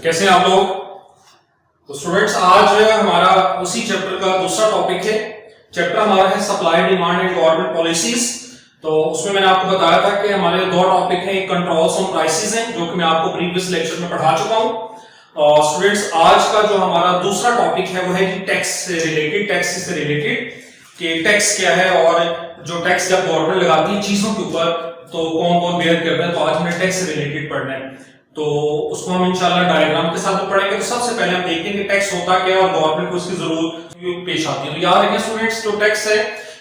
कैसे हैं आप लोग। तो स्टूडेंट्स आज हमारा उसी चैप्टर का दूसरा टॉपिक है। चैप्टर हमारा है supply demand and government policies. तो उसमें मैंने आपको बताया था कि हमारे दो टॉपिक हैं, एक कंट्रोल्स ऑन प्राइसेस हैं जो कि मैं आपको प्रीवियस लेक्चर में पढ़ा चुका हूं। और स्टूडेंट्स आज का जो हमारा दूसरा टॉपिक है वो है कि टैक्स से रिलेटेड कि टैक्स क्या है और जो टैक्स जब गवर्नमेंट लगाती है चीजों के ऊपर तो कौन कौन बेयर करता है। तो आज हमें टैक्स से रिलेटेड पढ़ना है, तो उसको हम इंशाल्लाह डायग्राम के साथ पढ़ेंगे। तो सबसे पहले हम देखेंगे टैक्स होता क्या है और गवर्नमेंट को इसकी जरूरत पेश आती है। तो याद रखिए स्टूडेंट्स, जो टैक्स है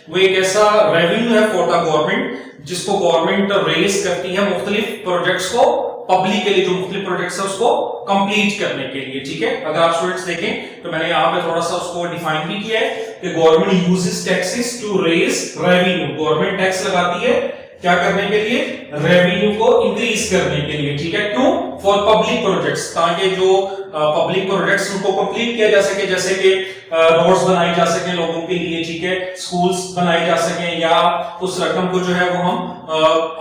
वो एक ऐसा रेवेन्यू है फॉर द गवर्नमेंट जिसको गवर्नमेंट रेज करती है मुख्तलिफ प्रोजेक्ट्स को पब्लिक के लिए, जो मुख्तलिफ प्रोजेक्ट्स है उसको कंप्लीट करने के लिए। ठीक है, अगर आप स्टूडेंट्स देखें तो मैंने यहाँ पे थोड़ा सा उसको डिफाइन भी किया है कि government uses taxes to raise revenue. Government tax लगाती है क्या करने के लिए? रेवेन्यू को इंक्रीज करने के लिए। ठीक है, क्यों? फॉर पब्लिक प्रोजेक्ट्स, ताकि जो पब्लिक प्रोजेक्ट्स उनको कंप्लीट किया जा सके, जैसे कि रोड्स बनाई जा सके लोगों के लिए, ठीक है, स्कूल्स बनाए जा सके, या उस रकम को जो है वो हम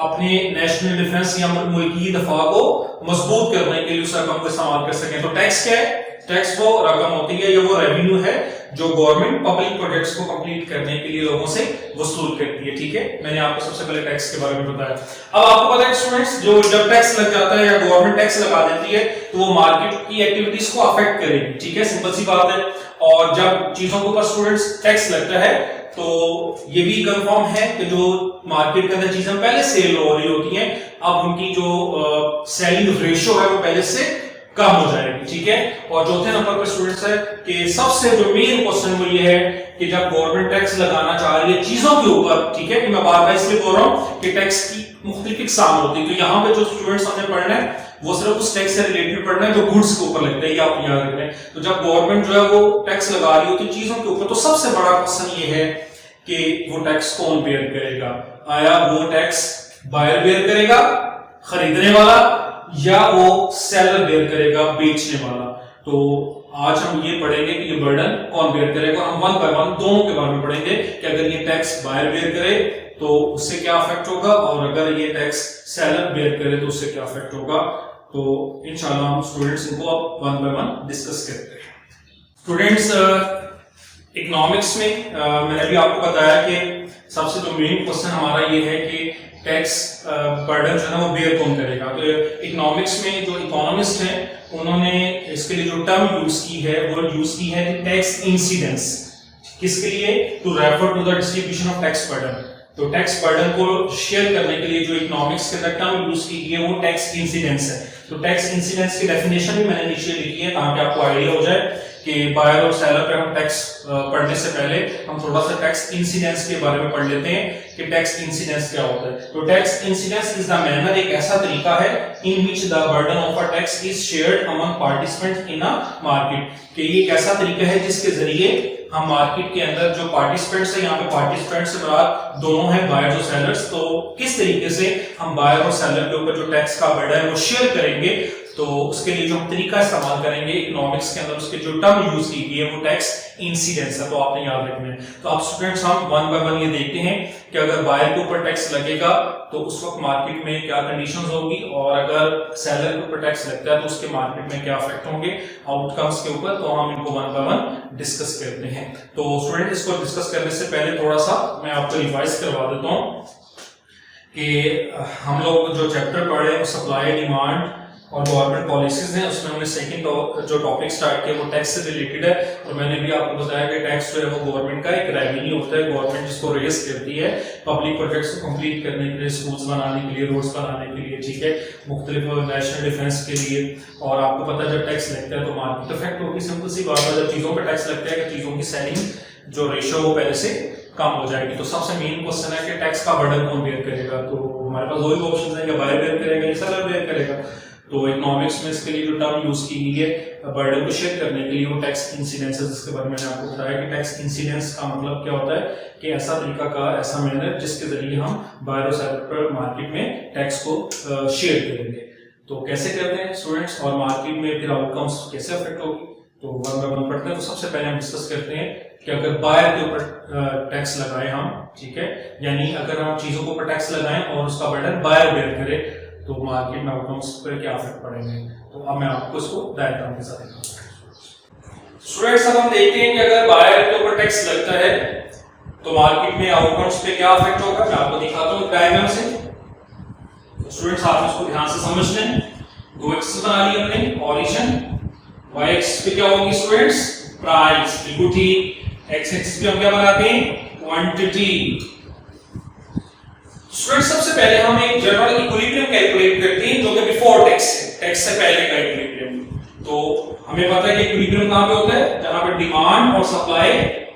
अपने नेशनल डिफेंस या मुल्की दफा को मजबूत करने के लिए उस रकम को इस्तेमाल कर सकें। तो टैक्स क्या है? टैक्स वो रकम होती है, ये वो रेवेन्यू है जो गवर्नमेंट पब्लिक प्रोजेक्ट्स को कंप्लीट करने के लिए लोगों से वसूल करती है। ठीक है, मैंने आपको सबसे पहले टैक्स के बारे में बताया। अब आपको पता है स्टूडेंट्स, जो जब टैक्स लग जाता है या गवर्नमेंट टैक्स लगा देती है तो वो मार्केट की एक्टिविटीज को अफेक्ट करेगी। ठीक है, सिंपल सी बात है। और जब चीजों के ऊपर स्टूडेंट्स टैक्स लगता है तो ये भी कंफर्म है कि जो मार्केट के अंदर चीजें पहले सेल हो रही होती हैं, अब उनकी जो सेलिंग रेशियो है वो पहले से कम हो जाएगी। ठीक है, और चौथे नंबर पर स्टूडेंट्स है कि सबसे जो मेन क्वेश्चन वो ये है कि जब गवर्नमेंट टैक्स लगाना चाह रही है चीजों के ऊपर, ठीक है, कि मैं बार बार इसलिए बोल रहा हूं कि टैक्स की मुख्तलिफ इकसाम होती है। तो यहाँ पे जो स्टूडेंट्स हमने पढ़ना है वो सिर्फ उस टैक्स से रिलेटेड पढ़ना है जो गुड्स के ऊपर लगता है, ये आप याद रखें। तो जब गवर्नमेंट जो है वो टैक्स लगा रही होती है चीजों के ऊपर, तो सबसे बड़ा क्वेश्चन ये है कि वो टैक्स कौन बेयर करेगा? आया वो टैक्स बायर बेयर करेगा, खरीदने वाला, या वो सेलर बेयर करेगा, बेचने वाला? तो आज हम ये पढ़ेंगे कि ये बर्डन कौन बेयर करेगा। हम वन बाय वन दोनों के बारे में पढ़ेंगे कि अगर ये टैक्स बायर बेयर करे तो उससे क्या इफेक्ट होगा, और अगर ये टैक्स सेलर बेयर करे तो उससे क्या इफेक्ट होगा। तो इंशाल्लाह हम स्टूडेंट्स इनको अब वन बाय वन डिस्कस करते हैं। स्टूडेंट्स, इकोनॉमिक्स में मैंने भी आपको बताया कि सबसे जो मेन क्वेश्चन हमारा ये है कि टैक्स बर्डन जो है वो बेयर कौन करेगा। तो इकोनॉमिक्स में जो इकोनॉमिस्ट हैं उन्होंने इसके लिए जो टर्म यूज की है वो यूज की है टैक्स इंसिडेंस। किसके लिए? To refer to the distribution of tax burden. तो टैक्स बर्डन को शेयर करने के लिए जो इकोनॉमिक्स के अंदर टर्म यूज की है वो टैक्स इंसिडेंस है। तो टैक्स इंसिडेंस की डेफिनेशन भी मैंने नीचे लिखी है ताकि आपको आइडिया हो जाए कि बायर और सेलर पे हम टैक्स पढ़ने से पहले हम थोड़ा सा टैक्स इंसिडेंस के बारे में पढ़ लेते हैं कि टैक्स इंसिडेंस क्या होता है। तो tax incidence is the manner, एक ऐसा तरीका है in which the burden of a tax is shared among participants in a market. कि ये एक ऐसा तरीका है जिसके जरिए हम मार्केट के अंदर जो पार्टिसिपेंट्स है, यहाँ पे पार्टिसिपेंट्स से मुराद दोनों हैं, बायर्स और सेलर्स, तो किस तरीके से हम बायर और सेलर के ऊपर जो टैक्स का बर्डन है वो शेयर करेंगे। तो उसके लिए जो हम तरीका इस्तेमाल करेंगे इकोनॉमिक्स के अंदर, उसके जो टर्म यूज की गई है वो टैक्स इंसिडेंस है। तो आपने याद रखना है। तो आप स्टूडेंट्स हम वन बाय वन ये देखते हैं कि अगर बायर के ऊपर टैक्स लगेगा तो उस वक्त मार्केट में क्या कंडीशंस होगी, और अगर सेलर के ऊपर टैक्स लगता है तो उसके मार्केट में क्या इफेक्ट होंगे आउटकम्स के ऊपर। तो हम इनको वन बाय वन डिस्कस करते हैं। तो स्टूडेंट इसको डिस्कस करने से पहले थोड़ा सा मैं आपको रिवाइज करवा देता हूँ कि हम लोग जो चैप्टर पढ़े वो सप्लाई डिमांड और गवर्नमेंट पॉलिसीज हैं, उसमें हमने सेकंड जो टॉपिक स्टार्ट किया वो टैक्स से रिलेटेड है। और मैंने भी आपको बताया कि टैक्स जो है वो गवर्नमेंट का एक रेवेन्यू होता है, गवर्नमेंट जिसको रेज करती है पब्लिक प्रोजेक्ट्स को कंप्लीट करने के लिए, स्कूल्स बनाने के लिए, रोड्स बनाने के लिए, ठीक है, मुख्तलिफ नेशनल डिफेंस के लिए। और आपको पता है जब टैक्स लगता है तो मार्केट इफेक्ट होगी। सिंपल सी बात है, जब चीजों पर टैक्स लगता है कि चीजों की सेलिंग जो रेशियो वो पहले से कम हो जाएगी। तो सबसे मेन क्वेश्चन है कि टैक्स का बर्डन कौन बेयर करेगा। तो हमारे पास दो ही ऑप्शन है कि बायर बेयर करेगा या सेलर बेयर करेगा। तो इकोनॉमिक्स में इसके लिए जो टर्म यूज की गई है बर्डन को शेयर करने के लिए वो टैक्स इंसिडेंस है, जिसके बारे में मैंने आपको बताया कि टैक्स इंसिडेंस का मतलब क्या होता है कि ऐसा तरीका का ऐसा मैनर जिसके जरिए हम बायर और सेलर पर मार्केट में टैक्स को शेयर करेंगे। तो कैसे करते हैं स्टूडेंट्स, और मार्केट में फिर आउटकम्स कैसे अफेक्ट होगी। तो वन बाय वन पढ़ते हैं। तो सबसे पहले हम डिस्कस करते हैं कि अगर बायर के ऊपर टैक्स लगाएं हम, ठीक है, यानी अगर हम चीजों के ऊपर टैक्स लगाएं और उसका बर्डन बायर बेयर करे तो मार्केट में आउटकम्स पर क्या इफेक्ट पड़ेंगे। तो अब मैं आपको इसको डायग्राम के साथ दिखाऊंगा। स्टूडेंट्स अब हम देखते हैं कि अगर बायर के ऊपर टैक्स लगता है तो मार्केट में आउटकम्स पे क्या इफेक्ट होगा। मैं आपको दिखाता हूं डायग्राम से। स्टूडेंट्स आप इसको ध्यान से समझ लें। दो एक्सिस बना ली हमने, ओरिजिन, y एक्सिस पे क्या होगी स्टूडेंट्स, प्राइस, बिल्कुल ठीक। x एक्सिस पे हम क्या बनाते हैं, क्वांटिटी। स्टूडेंट्स सबसे पहले हम एक जनरल इक्विलिब्रियम कैलकुलेट करते हैं जो कि बिफोर टैक्स है, टैक्स से पहले का इक्विलिब्रियम। तो हमें पता है कि इक्विलिब्रियम कहां पे होता है, जहां पे डिमांड और सप्लाई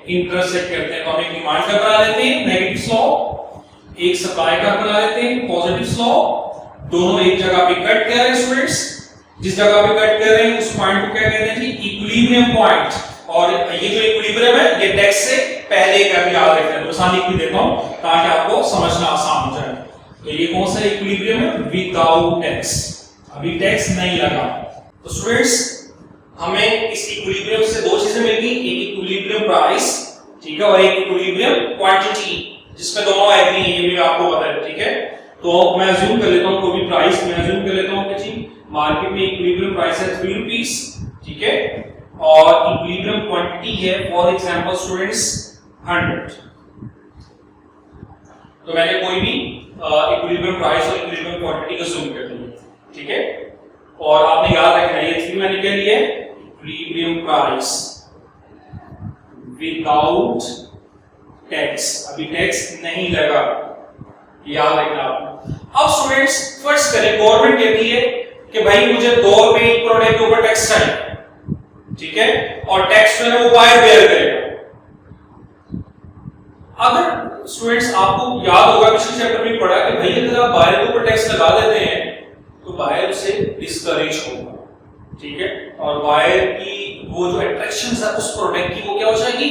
इंटरसेक्ट करते हैं। तो हम एक डिमांड का बना लेते हैं नेगेटिव स्लॉप, एक सप्लाई का बना लेते हैं पॉजिटिव स्लॉप। दोनों एक जगह पे कट कर रहे हैं स्टूडेंट्स, जिस जगह पे कट कर रहे हैं उस पॉइंट को क्या कहते हैं जी, इक्विलिब्रियम पॉइंट। और ये जो इक्विलिब्रियम है ये टैक्स से पहले का भी याद रखना है। तो आसान लिख भी देता हूं ताकि आपको समझना आसान हो जाए। तो ये कौन सा इक्विलिब्रियम है, विदाउट टैक्स, अभी टैक्स नहीं लगा। तो स्टूडेंट्स हमें इस इक्विलिब्रियम से दो चीजें मिलेंगी, एक इक्विलिब्रियम प्राइस, ठीक है, और एक इक्विलिब्रियम क्वांटिटी, जिसमें दोनों एग्री हैं, ये भी आपको पता है, ठीक है। तो मैं अज्यूम कर लेता हूं कोई भी प्राइस, मैं अज्यूम कर लेता हूं कि जी मार्केट में इक्विलिब्रियम प्राइस है 3 रुपीस, ठीक है, और इक्विलिब्रियम क्वांटिटी है फॉर एग्जांपल स्टूडेंट्स 100। तो मैंने कोई भी इक्विलिब्रियम प्राइस और इक्विलिब्रियम क्वांटिटी को अज्यूम कर लिया, ठीक है। और आपने याद रखना है ये 3 मैंने क्या लिया है, इक्विलिब्रियम प्राइस विदाउट टैक्स, अभी टैक्स नहीं लगा, याद रखना आपने। अब स्टूडेंट्स फर्स्ट करें, गवर्नमेंट कहती है कि भाई मुझे 2 रुपए एक प्रोडक्ट के ऊपर टैक्स चाहिए, ठीक है, और टैक्स जो है वो बायर बेयर करेगा। अगर स्टूडेंट्स आपको याद होगा पिछले चैप्टर में पढ़ा कि भाई अगर आप बायर के ऊपर टैक्स लगा देते हैं तो बायर से डिस्करेज होगा, ठीक है, और बायर की वो जो अट्रैक्शन है उस प्रोडक्ट की वो क्या हो जाएगी,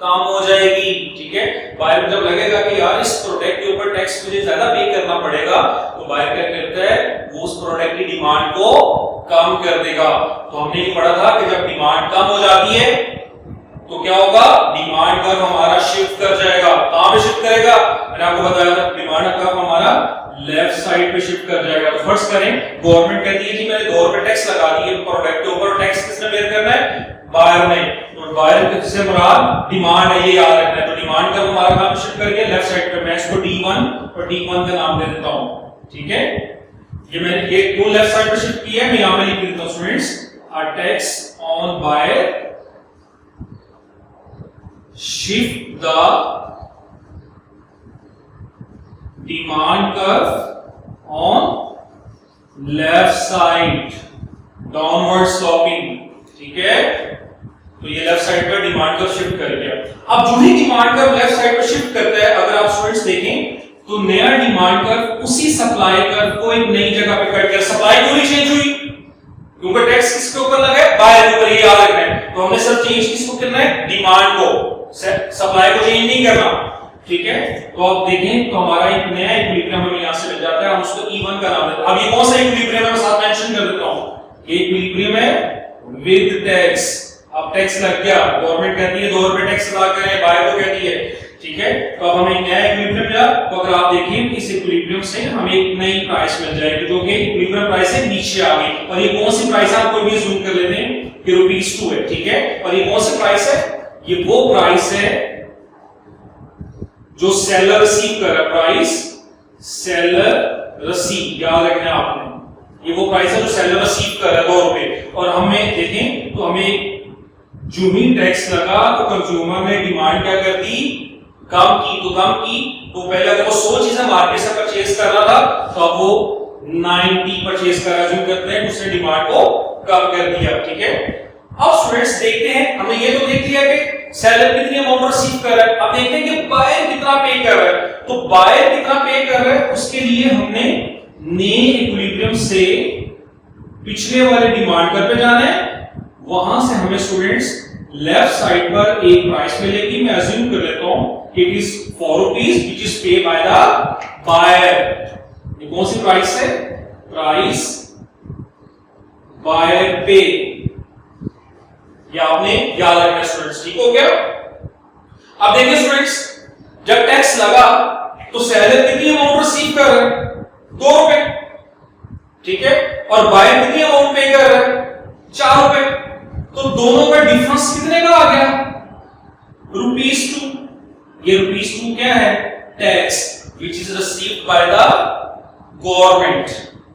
काम हो जाएगी, ठीक है। बायर को जब लगेगा कि यार इस प्रोडक्ट के ऊपर टैक्स मुझे ज्यादा पे करना पड़ेगा, तो बायर क्या करता है, वो उस प्रोडक्ट की डिमांड को कम कर देगा। तो हमने ये पढ़ा था कि जब डिमांड कम हो जाती है तो क्या होगा, डिमांड कर्व हमारा शिफ्ट कर जाएगा। कहां पे शिफ्ट करेगा, मैंने आपको बताया था डिमांड कर्व हमारा लेफ्ट साइड पे शिफ्ट कर जाएगा। तो फर्स्ट करें, गवर्नमेंट कहती है कि मैंने 2 रुपए टैक्स लगा दिए प्रोडक्ट के ऊपर, टैक्स किसने बेयर करना है, बायर ने। तो बायर से मुराद डिमांड है, ये याद रखना है। तो डिमांड कर्व हमारा कहां पे शिफ्ट कर गया, लेफ्ट साइड पे। मैं इसको D1 और D1 का नाम दे देता हूं, ठीक है। ये मैंने ये क्यों लेफ्ट साइड पे शिफ्ट किया है, मैं यहां पे लिख देता हूं students, a tax on buyer shift the demand curve on left side, downward sloping, ठीक है। तो ये लेफ्ट साइड पर डिमांड कर्व शिफ्ट कर गया। अब जो ही डिमांड कर्व लेफ्ट साइड पर शिफ्ट करता है, अगर आप स्टूडेंट्स देखें तो नया डिमांड कर्व उसी सप्लाई कर्व को एक नई जगह पे कट गया। सप्लाई क्यों नहीं चेंज हुई, क्योंकि टैक्स किसके ऊपर लगा है, बायर के ऊपर, ये याद रखना है। तो हमने सर चेंज किसको करना है, डिमांड को, सप्लाई को चेंज नहीं करना, ठीक है। तो आप देखें तो हमारा एक नया इक्विलिब्रियम हमें यहां से मिल जाता है, हम उसको E1 का नाम देते हैं। अब ये कौन सा इक्विलिब्रियम है मैं साथ मेंशन कर देता हूं, ये इक्विलिब्रियम है विद टैक्स। अब टैक्स लग गया, गवर्नमेंट कहती है 2 रुपए टैक्स लगा करें, बायर को कहती है, ठीक है। तो अब हमें एक नया इक्विलिब्रियम मिला। तो अगर आप देखें इस इक्विलिब्रियम से हमें एक नई प्राइस मिल जाएगी जो कि इक्विलिब्रियम प्राइस से नीचे आ गई। और ये कौन सी प्राइस है, आप कोई भी जूम कर लेते हैं कि ₹2 है, ठीक है। और ये कौन सी प्राइस है, ये वो प्राइस है जो सेलर रिसीव कर रहा है, प्राइस सेलर रिसीव, याद रखना है आपने, ये वो प्राइस है जो सेलर रिसीव कर रहा है 2 रुपए। और हमें देखें तो हमें जो ही टैक्स लगा तो कंज्यूमर ने डिमांड क्या कर दी, कम की। तो कम की तो पहले अगर वो 100 चीजें मार्केट से परचेज कर रहा था तो अब वो 90 परचेज कर रहा है, जो करते हैं उसने डिमांड को कम कर दिया, ठीक है। अब स्टूडेंट्स देखते हैं, हमने ये तो देख लिया कि सेलर कितनी अमाउंट रिसीव कर रहा है। अब देखते हैं कि बायर कितना पे कर रहा है। तो बायर कितना पे कर रहा है उसके लिए हमने नए इक्विलिब्रियम से पिछले वाले डिमांड कर्व पे जाना है। वहां से हमें स्टूडेंट्स लेफ्ट साइड पर एक प्राइस मिलेगी, मैं अज्यूम कर लेता हूं it is 4 rupees which is pay by the buyer. ये कौन सी प्राइस है, प्राइस बायर पे, ये आपने याद रखना स्टूडेंट्स, ठीक हो गया। अब देखिए स्टूडेंट्स, जब टैक्स लगा तो सेलर कितनी अमाउंट रिसीव कर रहा है, 2 रुपए, ठीक है, और बायर कितनी अमाउंट पे कर रहा है, 4 रुपए, तो दोनों का डिफरेंस कितने का आ गया, ₹2। ये ₹2 क्या है, tax which is received by the government.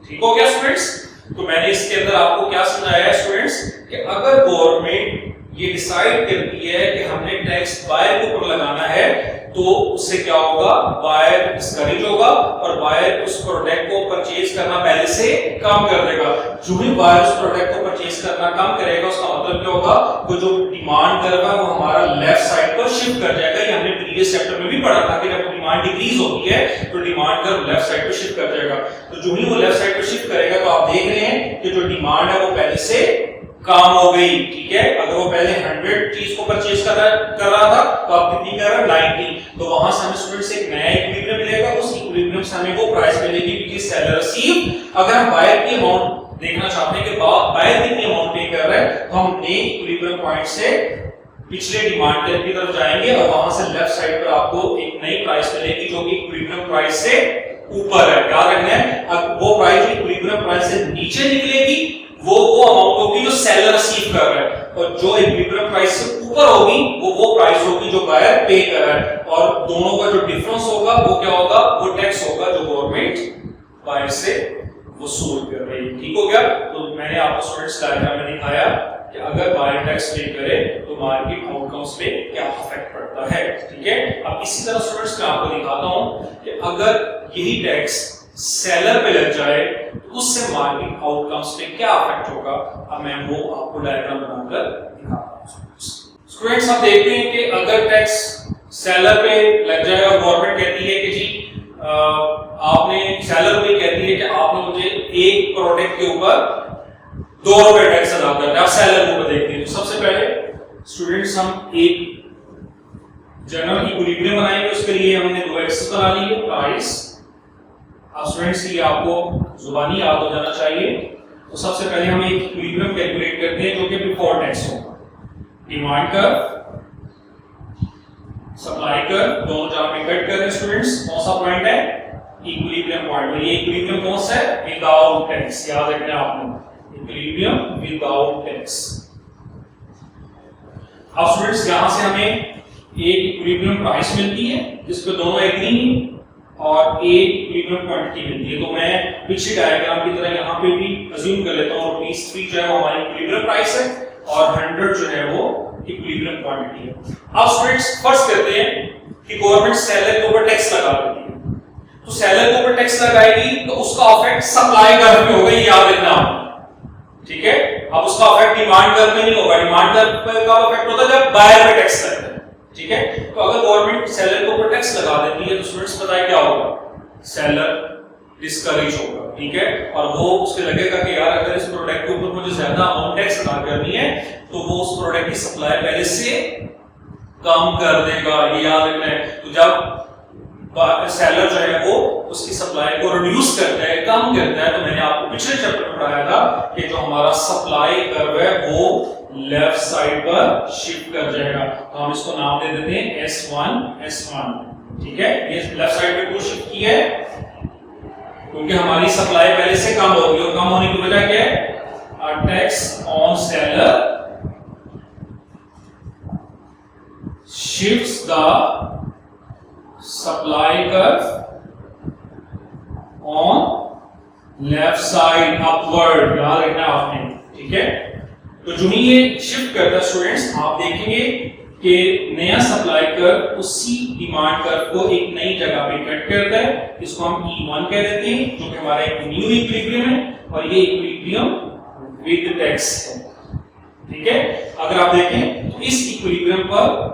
ठीक हो गया स्टूडेंट्स। तो मैंने इसके अंदर आपको क्या समझाया है स्टूडेंट्स कि अगर गवर्नमेंट ये डिसाइड करती है कि हमने टैक्स बायर के ऊपर लगाना है तो उससे क्या होगा, बायर डिस्करेज होगा और बायर उस प्रोडक्ट को परचेज करना पहले से कम कर देगा। जो भी बायर उस प्रोडक्ट को परचेज करना कम करेगा उसका मतलब क्या होगा, वो जो डिमांड कर्व है वो हमारा लेफ्ट साइड पर शिफ्ट कर जाएगा। ये हमने प्रीवियस चैप्टर में भी पढ़ा था कि जब डिमांड डिक्रीज होती है तो डिमांड कर्व लेफ्ट साइड पर शिफ्ट कर जाएगा। तो जो ही वो लेफ्ट साइड पर शिफ्ट करेगा तो आप देख रहे हैं कि जो डिमांड है वो पहले से कम हो गई। ठीक है, अगर वो पहले 100 चीज को परचेज कर रहा था तो आप कितनी कर रहे हैं, 90। तो वहां से हमें स्टूडेंट्स एक नया इक्विलिब्रियम मिलेगा, उस इक्विलिब्रियम से हमें वो प्राइस मिलेगी व्हिच इज सेलर रिसीव। अगर हम बायर की अमाउंट देखना चाहते हैं कि बायर कितनी अमाउंट पे कर रहा है तो हम नए इक्विलिब्रियम पॉइंट से पिछले डिमांड की तरफ जाएंगे और वहां से लेफ्ट साइड पर आपको एक नई प्राइस मिलेगी जो कि इक्विलिब्रियम प्राइस से ऊपर है। याद रखना है, अब वो प्राइस इक्विलिब्रियम प्राइस से नीचे निकलेगी वो अमाउंट होगी जो सेलर रिसीव कर रहा है, और जो इक्विलिब्रियम प्राइस से ऊपर होगी वो प्राइस होगी जो बायर पे कर रहा है, और दोनों का जो डिफरेंस होगा वो क्या होगा, वो टैक्स होगा जो गवर्नमेंट बायर से वसूल कर रही है। ठीक हो गया। तो मैंने आपको स्टूडेंट्स डायग्राम में दिखाया कि अगर बायर टैक्स पे करे तो मार्केट आउटकम्स पे क्या इफेक्ट पड़ता है। ठीक है, अब इसी तरह स्टूडेंट्स मैं आपको दिखाता हूं कि अगर यही टैक्स सेलर पे लग जाए तो उससे मार्केट आउटकम्स पे क्या इफेक्ट होगा। अब मैं वो आपको डायग्राम बनाकर दिखाता हूं। स्टूडेंट्स आप देखते हैं कि अगर टैक्स सेलर पे लग जाए और गवर्नमेंट कहती है कि जी आपने, सेलर को कहती है कि आपने मुझे एक प्रोडक्ट के ऊपर ₹2 टैक्स अदा करना है। आप सेलर को देखते हैं तो सबसे पहले स्टूडेंट्स हम एक जनरल इक्विलिब्रियम बनाएंगे। उसके लिए हमने 2 एक्सेस बना लिए, प्राइस। अब स्टूडेंट्स ये आपको जुबानी याद हो जाना चाहिए। तो सबसे पहले हम एक इक्विलिब्रियम कैलकुलेट करते हैं जो कि बिफोर टैक्स होगा। डिमांड कर्व, सप्लाई कर्व, दोनों जहां पे कट कर रहे हैं स्टूडेंट्स, कौन सा पॉइंट है, इक्विलिब्रियम पॉइंट। ये इक्विलिब्रियम कौन सा है, विदाउट टैक्स। याद रखना है आपने, इक्विलिब्रियम विदाउट टैक्स। अब स्टूडेंट्स यहां से हमें एक इक्विलिब्रियम प्राइस मिलती है जिस पे दोनों एग्री हैं और एक इक्विलिब्रियम क्वांटिटी मिलती है। तो मैं पिछले डायग्राम की तरह यहाँ पे भी अज्यूम कर लेता हूँ ₹3 जो है वो हमारी इक्विलिब्रियम प्राइस है और 100 जो है वो इक्विलिब्रियम क्वांटिटी है। अब स्टूडेंट्स फर्स्ट करते हैं कि गवर्नमेंट सेलर के ऊपर टैक्स लगा देती है, तो सेलर के ऊपर टैक्स लगाएगी तो उसका इफेक्ट सप्लाई कर्व पे होगा, ये याद रखना। ठीक है, अब उसका इफेक्ट डिमांड कर्व पे नहीं होगा। डिमांड कर्व पे का इफेक्ट होता है जब बायर पे टैक्स लगता है। ठीक है, तो अगर गवर्नमेंट सेलर के ऊपर टैक्स लगा देती है तो स्टूडेंट्स पता है क्या होगा, सेलर डिस्करेज होगा। ठीक है, और वो उसके लगेगा कि यार अगर इस प्रोडक्ट के ऊपर मुझे ज्यादा अमाउंट टैक्स अदा करनी है तो वो उस प्रोडक्ट की सप्लाई पहले से कम कर देगा, ये याद रखना है। तो जब सेलर जो है वो उसकी सप्लाई को रिड्यूस करता है, कम करता है, तो मैंने आपको पिछले चैप्टर में पढ़ाया था कि जो हमारा सप्लाई कर्व है वो लेफ्ट साइड पर शिफ्ट कर जाएगा। तो हम इसको नाम दे देते हैं S1। ठीक है, ये लेफ्ट साइड पे क्यों शिफ्ट की है, क्योंकि हमारी सप्लाई पहले से कम होगी और कम होने की वजह क्या है, tax on seller shifts the supply curve on left side upward। याद रखना आपने। ठीक है, तो जो ही ये शिफ्ट करता है स्टूडेंट्स, आप देखेंगे कि नया सप्लाई कर्व उसी डिमांड कर्व को एक नई जगह पे कट करता है। इसको हम E1 कह देते हैं जो कि हमारा एक न्यू इक्विलिब्रियम है और ये इक्विलिब्रियम विद टैक्स है। ठीक है, अगर आप देखें तो इस इक्विलिब्रियम पर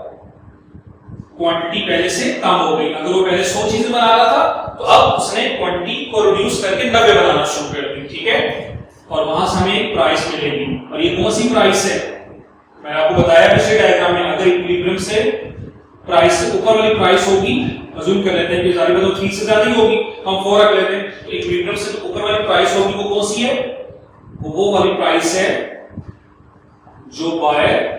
क्वांटिटी पहले से कम हो गई। अगर वो पहले 100 चीजें बना रहा था तो अब उसने क्वांटिटी को रिड्यूस करके 90 बनाना शुरू कर दी। ठीक है, और वहां से हमें एक प्राइस मिलेगी और ये कौन सी प्राइस है, मैंने आपको बताया पिछले डायग्राम में। अगर इक्विलिब्रियम से प्राइस से ऊपर वाली प्राइस होगी, अज्यूम कर लेते हैं कि जारी बात 3 से ज्यादा ही होगी, हम 4 रख लेते हैं, तो इक्विलिब्रियम से तो ऊपर वाली प्राइस होगी वो कौन सी है, वो वाली प्राइस है जो बायर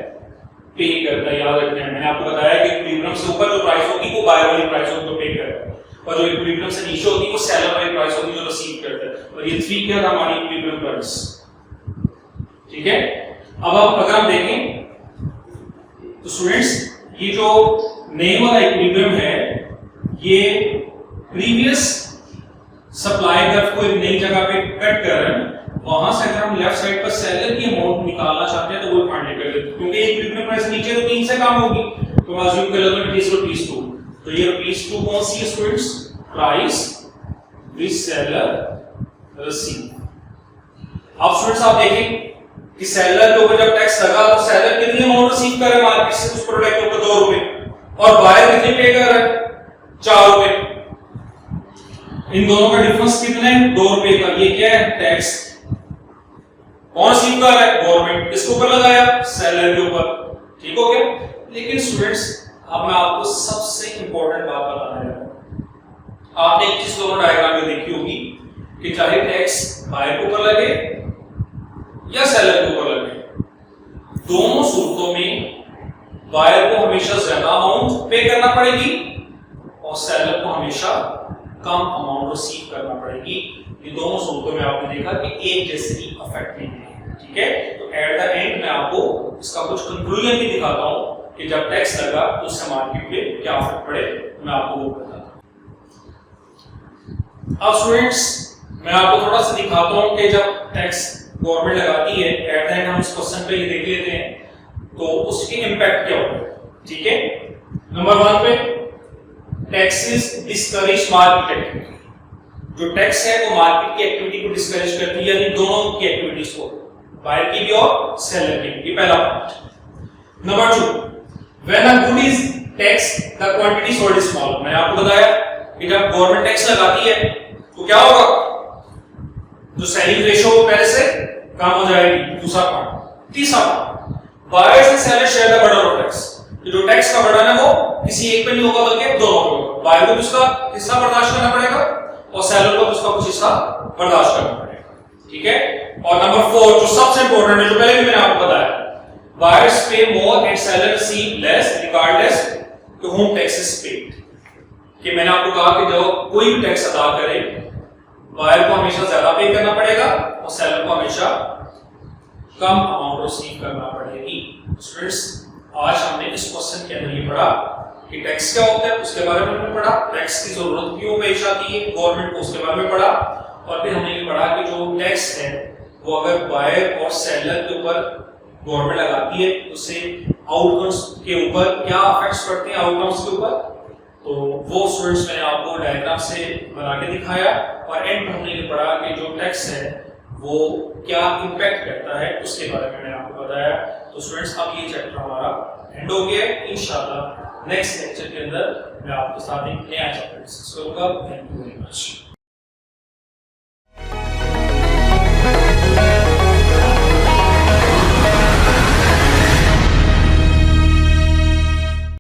पे करता है। याद रखना है, मैंने आपको बताया कि इक्विलिब्रियम से ऊपर जो प्राइस होगी वो बायर वाली प्राइस होगी तो पे करता है। और जो इक्विलिब्रियम से नीचे होती है वो सेलर वाली प्राइस होती है जो रिसीव करता है, और ये 3 क्या था हमारी इक्विलिब्रियम प्राइस। ठीक है, अब अगर हम देखें तो स्टूडेंट्स ये जो नेम वाला इक्विलिब्रियम है ये प्रीवियस सप्लाई कर्व को एक नई जगह पे कट कर रहे हैं, वहां से अगर हम लेफ्ट साइड पर सेलर की अमाउंट निकालना चाहते हैं तो वो फाइंड कर लेते हैं, क्योंकि इक्विलिब्रियम प्राइस नीचे तो 3 से कम होगी, तो हम अज्यूम कर लेते हैं इट इज ₹2। तो ये ₹2 कौन सी है students? Price which seller receive. अब स्टूडेंट्स आप देखें कि सेलर के ऊपर जब टैक्स लगा तो सेलर कितनी अमाउंट रिसीव कर रहा है मार्केट से उस प्रोडक्ट के ऊपर? ₹2, और बायर कितने पे कर रहा है? ₹4। इन दोनों का डिफरेंस कितना है? ₹2 का। ये क्या है? टैक्स। कौन रिसीव कर रहा है? गवर्नमेंट। किसके ऊपर लगाया? सेलर के ऊपर। ठीक हो गया। लेकिन स्टूडेंट्स अब मैं आपको सबसे इंपॉर्टेंट बात बताने लगा हूं। आपने एक चीज दोनों डायग्राम में देखी होगी कि चाहे टैक्स बायर के ऊपर लगे या सेलर के ऊपर लगे, दोनों सूरतों में बायर को हमेशा ज्यादा अमाउंट पे करना पड़ेगी और सेलर को हमेशा कम अमाउंट रिसीव करना पड़ेगी। ये दोनों सूरतों में आपने देखा कि एक जैसे ही अफेक्ट नहीं है। ठीक है, तो एट द एंड मैं आपको इसका कुछ कंक्लूजन भी दिखाता हूं कि जब टैक्स लगा तो उससे मार्केट पे क्या इफेक्ट पड़े, मैं आपको वो बताता हूं। अब स्टूडेंट्स मैं आपको थोड़ा सा दिखाता हूं कि जब टैक्स गवर्नमेंट लगाती है, एट द एंड हम इस क्वेश्चन पे ये देख लेते हैं तो उसके इंपैक्ट क्या होगा। ठीक है, नंबर 1 पे टैक्सेस डिस्करेज मार्केट एक्टिविटी। जो टैक्स है वो मार्केट की एक्टिविटी को डिस्करेज करती है, यानी दोनों की एक्टिविटीज को, बायर की भी और सेलर की भी। ये पहला point. Number 2, when a good is tax the quantity sold is small. मैंने आपको बताया कि जब गवर्नमेंट टैक्स लगाती है तो क्या होगा? जो सेलिंग रेशियो वो पहले से कम हो जाएगी। दूसरा पॉइंट। तीसरा point, buyers and seller share the burden of tax. जो टैक्स का बर्डन है वो किसी एक पे नहीं होगा बल्कि दोनों पे होगा। बायर को भी उसका हिस्सा बर्दाश्त करना पड़ेगा और सेलर को भी उसका कुछ हिस्सा बर्दाश्त करना पड़ेगा। ठीक है, और नंबर 4 जो सबसे इंपॉर्टेंट है, जो पहले भी मैंने आपको बताया, buyers pay more and seller receive less regardless to whom tax is paid. कि मैंने आपको कहा कि जब कोई भी टैक्स अदा करे बायर को हमेशा ज्यादा पे करना पड़ेगा और सेलर को हमेशा कम अमाउंट रिसीव करना पड़ेगी। स्टूडेंट्स आज हमने इस क्वेश्चन के अंदर ये पढ़ा कि टैक्स क्या होता है, उसके बारे में हमने पढ़ा, टैक्स की जरूरत क्यों पेश आती है गवर्नमेंट को, उसके बारे में पढ़ा, और फिर हमने ये पढ़ा कि जो टैक्स है वो अगर बायर और सेलर के ऊपर गवर्नमेंट लगाती है उससे आउटकम्स के ऊपर क्या इफेक्ट्स पड़ते हैं आउटकम्स के ऊपर। तो वो स्टूडेंट्स मैंने आपको डायग्राम से बना के दिखाया, और एंड में हमने ये पढ़ा कि जो टैक्स है वो क्या इंपैक्ट करता है उसके बारे में मैंने आपको बताया। तो स्टूडेंट्स अब ये चैप्टर हमारा एंड हो गया। इंशाल्लाह नेक्स्ट लेक्चर के अंदर मैं आपके साथ एक नया चैप्टर डिस्कस करूंगा। Thank you very much.